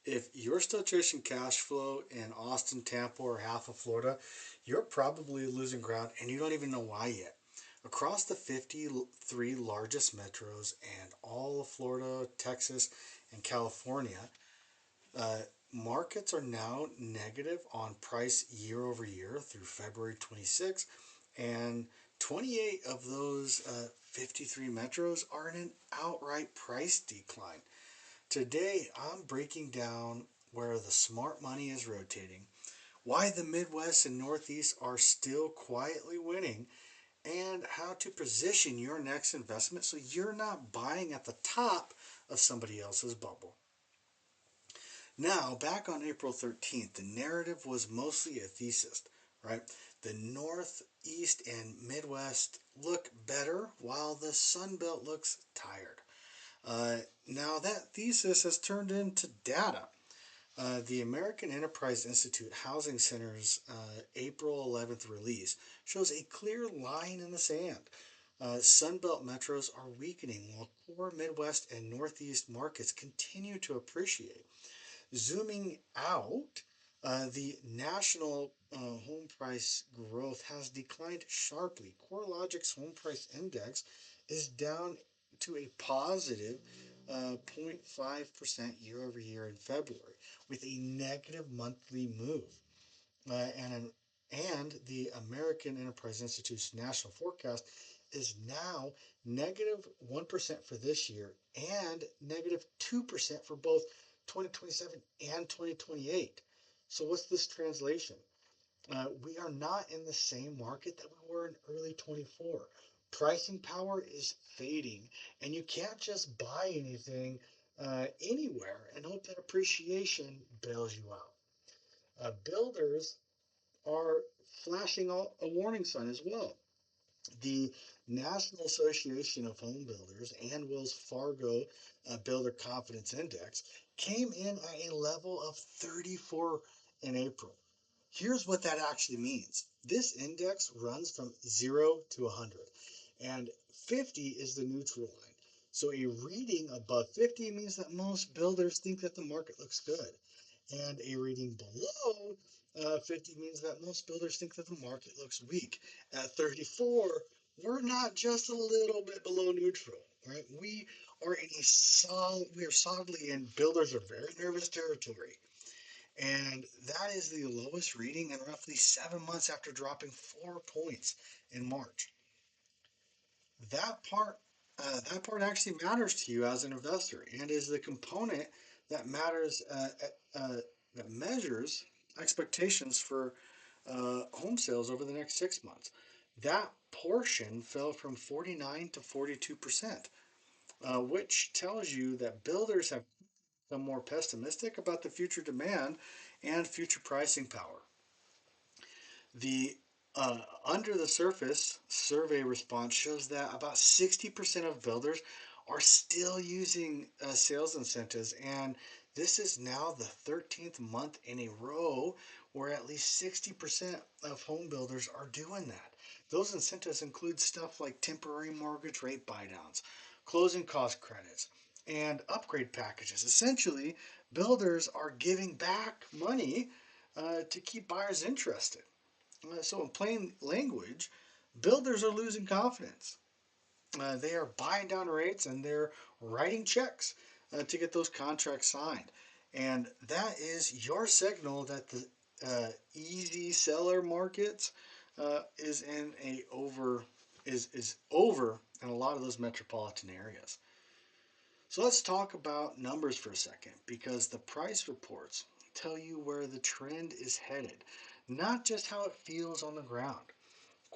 If you're still chasing cash flow in Austin, Tampa, or half of Florida, you're probably losing ground and you don't even know why yet. Across the 53 largest metros and all of Florida, Texas, and California, uh, markets are now negative on price year over year through February 26, and 28 of those 53 metros are in an outright price decline. Today, I'm breaking down where the smart money is rotating, why the Midwest and Northeast are still quietly winning, and how to position your next investment so you're not buying at the top of somebody else's bubble. Now, back on April 13th, the narrative was mostly a thesis, right? The Northeast and Midwest look better while the Sun Belt looks tired. Now, that thesis has turned into data. The American Enterprise Institute Housing Center's April 11th release shows a clear line in the sand. Sunbelt metros are weakening while core Midwest and Northeast markets continue to appreciate. Zooming out, the national home price growth has declined sharply. CoreLogic's home price index is down to a positive 0.5% year over year in February, with a negative monthly move. And the American Enterprise Institute's national forecast is now negative 1% for this year and negative 2% for both 2027 and 2028. So, what's this translation? We are not in the same market that we were in early 24. Pricing power is fading, and you can't just buy anything anywhere and hope that appreciation bails you out. Builders are flashing a warning sign as well. The National Association of Home Builders and Wells Fargo Builder Confidence Index came in at a level of 34 in April. Here's what that actually means. This index runs from 0 to 100, and 50 is the neutral line. So a reading above 50 means that most builders think that the market looks good, and a reading below 50 means that most builders think that the market looks weak. At 34, we're not just a little bit below neutral, right? We are solidly in builders are very nervous territory. And that is the lowest reading in roughly 7 months after dropping 4 points in March. That part, that part actually matters to you as an investor and is the component that matters, that measures expectations for home sales over the next 6 months. That portion fell from 49 to 42%, which tells you that builders have become more pessimistic about the future demand and future pricing power. The under the surface survey response shows that about 60% of builders are still using sales incentives, and this is now the 13th month in a row where at least 60% of home builders are doing that. Those incentives include stuff like temporary mortgage rate buydowns, closing cost credits, and upgrade packages. Essentially, builders are giving back money to keep buyers interested. So, in plain language, builders are losing confidence. They are buying down rates and they're writing checks to get those contracts signed. And that is your signal that the easy seller markets is in a over is over in a lot of those metropolitan areas. So let's talk about numbers for a second because the price reports tell you where the trend is headed, not just how it feels on the ground.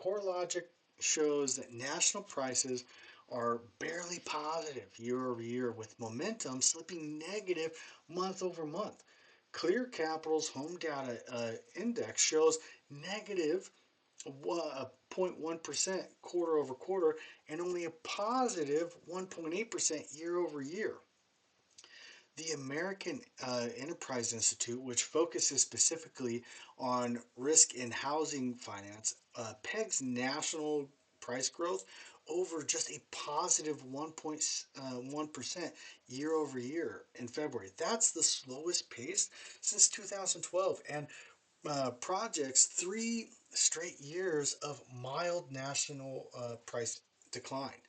CoreLogic shows that national prices are barely positive year over year, with momentum slipping negative month over month. Clear Capital's Home Data Index shows negative 0.1% quarter over quarter and only a positive 1.8% year over year. The American Enterprise Institute, which focuses specifically on risk in housing finance, pegs national price growth over just a positive 1.1% year over year in February. That's the slowest pace since 2012, and projects 3 straight years of mild national price decline.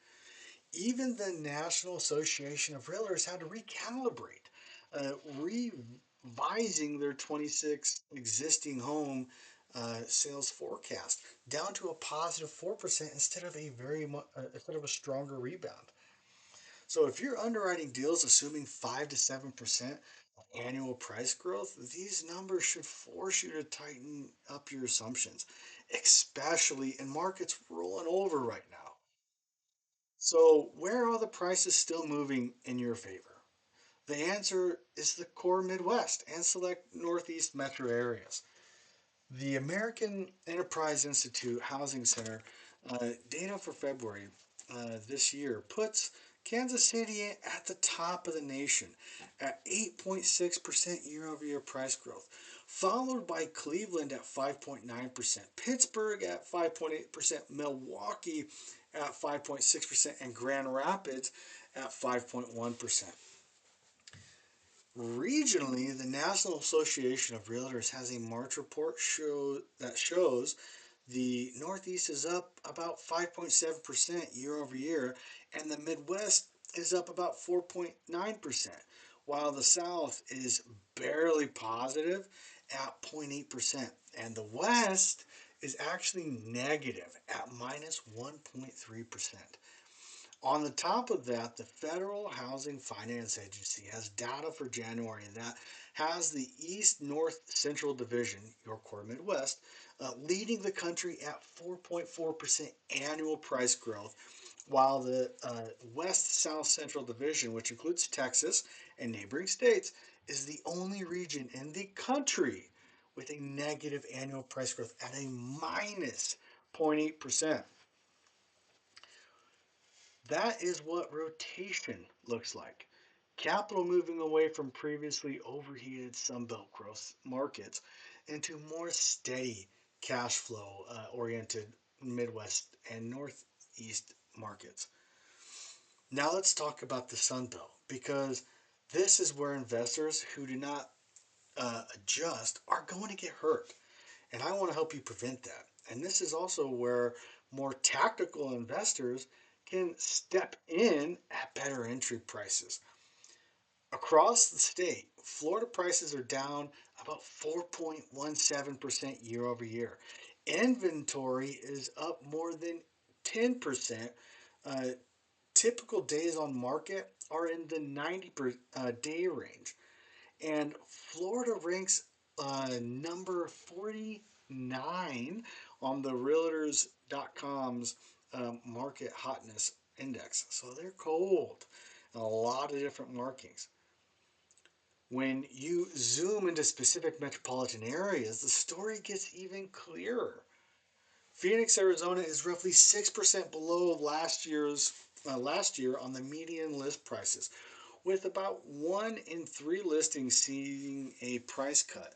Even the National Association of Realtors had to recalibrate, revising their 26 existing home sales forecast down to a positive 4% instead of instead of a stronger rebound. So if you're underwriting deals assuming 5 to 7% annual price growth, these numbers should force you to tighten up your assumptions, especially in markets rolling over right now. So, where are the prices still moving in your favor? The answer is the core Midwest and select Northeast metro areas. The American Enterprise Institute Housing Center data for February this year puts Kansas City at the top of the nation at 8.6% year over year price growth, followed by Cleveland at 5.9%, Pittsburgh at 5.8%, Milwaukee at 5.6%, and Grand Rapids at 5.1%. Regionally, the National Association of Realtors has a March report that shows the Northeast is up about 5.7% year over year, and the Midwest is up about 4.9%, while the South is barely positive at 0.8%, and the West is actually negative at minus 1.3%. On the top of that, the Federal Housing Finance Agency has data for January that has the East North Central Division, your core Midwest, leading the country at 4.4% annual price growth, while the West South Central Division, which includes Texas and neighboring states, is the only region in the country with a negative annual price growth at a minus 0.8%. That is what rotation looks like. Capital moving away from previously overheated Sunbelt growth markets into more steady cash flow oriented Midwest and Northeast markets. Now let's talk about the Sunbelt because this is where investors who do not adjust are going to get hurt. And I want to help you prevent that. And this is also where more tactical investors can step in at better entry prices. Across the state, Florida prices are down about 4.17% year over year. Inventory is up more than 10%. Uh, Typical days on market are in the 90 day range. And Florida ranks number 49 on the Realtors.com's market hotness index. So they're cold. A lot of different markings. When you zoom into specific metropolitan areas, the story gets even clearer. Phoenix, Arizona is roughly 6% below last year on the median list prices, with about 1 in 3 listings seeing a price cut.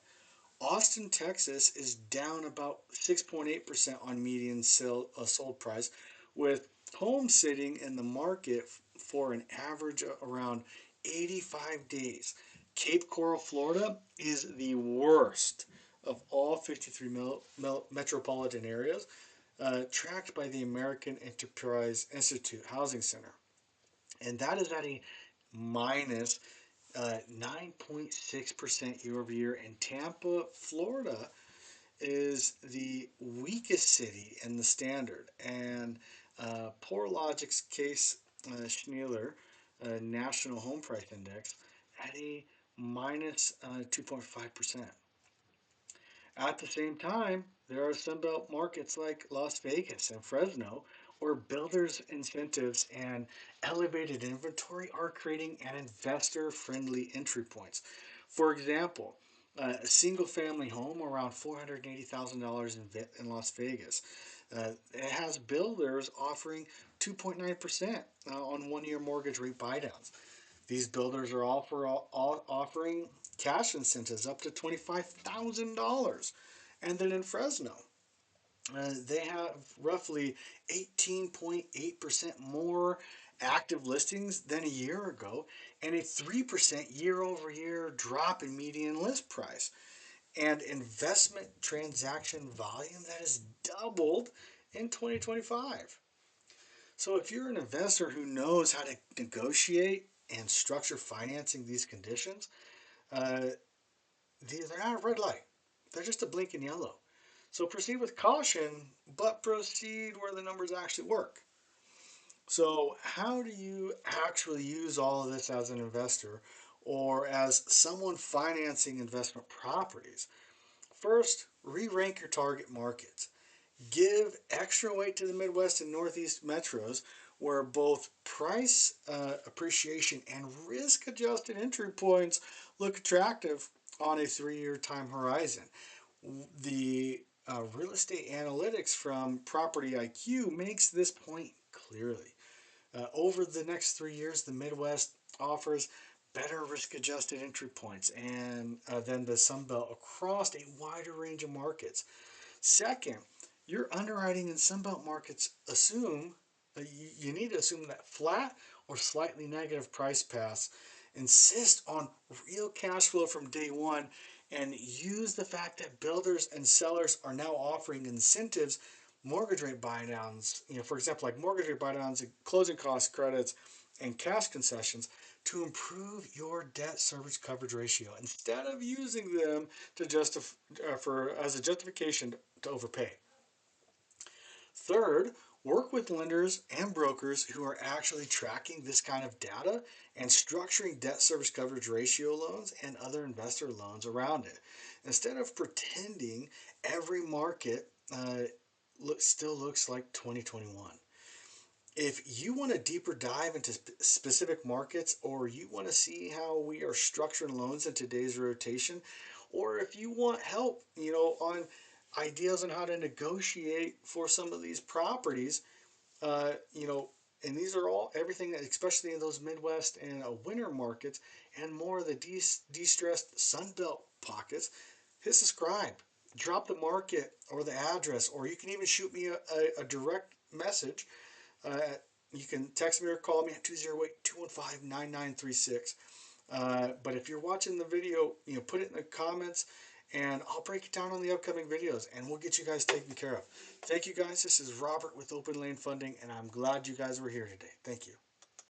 Austin, Texas is down about 6.8% on median sold price, with homes sitting in the market for an average around 85 days. Cape Coral, Florida is the worst of all 53 metropolitan areas, tracked by the American Enterprise Institute Housing Center. And that is at a minus 9.6% year over year. And Tampa, Florida is the weakest city in the standard. And CoreLogic's Case Schneeler National Home Price Index at a minus 2.5%. At the same time, there are Sunbelt markets like Las Vegas and Fresno where builders' incentives and elevated inventory are creating an investor-friendly entry points. For example, a single-family home around $480,000 in Las Vegas. It has builders offering 2.9% on one-year mortgage rate buydowns. These builders are offering cash incentives up to $25,000. And then in Fresno, They have roughly 18.8% more active listings than a year ago and a 3% year-over-year drop in median list price. And investment transaction volume that has doubled in 2025. So if you're an investor who knows how to negotiate and structure financing these conditions, uh, they're not a red light. They're just a blinking yellow. So proceed with caution, but proceed where the numbers actually work. So how do you actually use all of this as an investor or as someone financing investment properties? First, re-rank your target markets. Give extra weight to the Midwest and Northeast metros where both price appreciation and risk adjusted entry points look attractive on a 3-year time horizon. The real estate analytics from Property IQ makes this point clearly. Over the next 3 years, the Midwest offers better risk adjusted entry points and than the Sun Belt across a wider range of markets. Second, your underwriting in Sunbelt markets assume you need to assume that flat or slightly negative price paths. Insist on real cash flow from day one and use the fact that builders and sellers are now offering incentives, mortgage rate buy downs, for example, like mortgage rate buy downs, closing cost credits, and cash concessions to improve your debt service coverage ratio instead of using them to justify for as a justification to overpay. Third, work with lenders and brokers who are actually tracking this kind of data and structuring debt service coverage ratio loans and other investor loans around it. Instead of pretending every market still looks like 2021. If you want a deeper dive into specific markets, or you want to see how we are structuring loans in today's rotation, or if you want help, on ideas on how to negotiate for some of these properties, uh, you know, and these are all everything that, especially in those Midwest and winter markets, and more of the de-stressed Sunbelt pockets, hit subscribe, drop the market or the address, or you can even shoot me a direct message. uh, you can text me or call me at 208-215-9936. But if you're watching the video, put it in the comments and I'll break it down on the upcoming videos and we'll get you guys taken care of. Thank you guys. This is Robert with Open Lane Funding and I'm glad you guys were here today. Thank you.